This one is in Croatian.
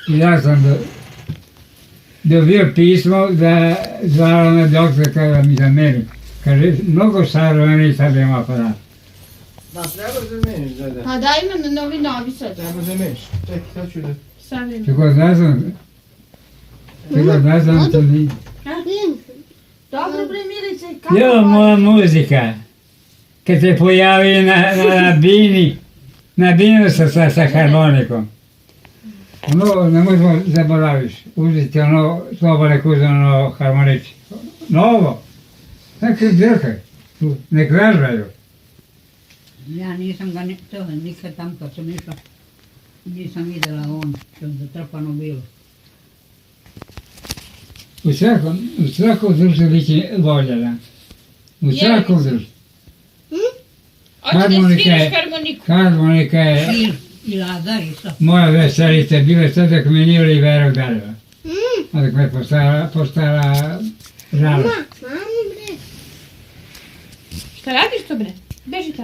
Ja sam dobio pismo da zvala me doktorka da mi zameni. Kaže, mnogo savremeniji sad ima aparat. Da, treba zameniš, da. Pa daj me novi sad. Treba zameniš. Čekaj, sad ću da... Stavim. Tako ne znam to ni... Dobro bre Milice, kako? Jo, moja muzika. Kad se pojavi na bini, na binu sa harmonikom. Ono, ne možemo zaboraviš, uzeti ono, slobodne kuze, ono, harmonici. Novo. Neki drkaj, nek vežbaju. Ja nisam ga nikad tam kad sam išla, nisam vidjela on, što je zatrpano bilo. U svakom društvu biti voljena. U svakom društvu. Hoće da sviraš harmoniku. Harmonika je Šir i Lazar isto. moja veselica, bile sad dok me nije li Vera udarila. A dok me postala žala. Šta radiš to bre? Beži tamo.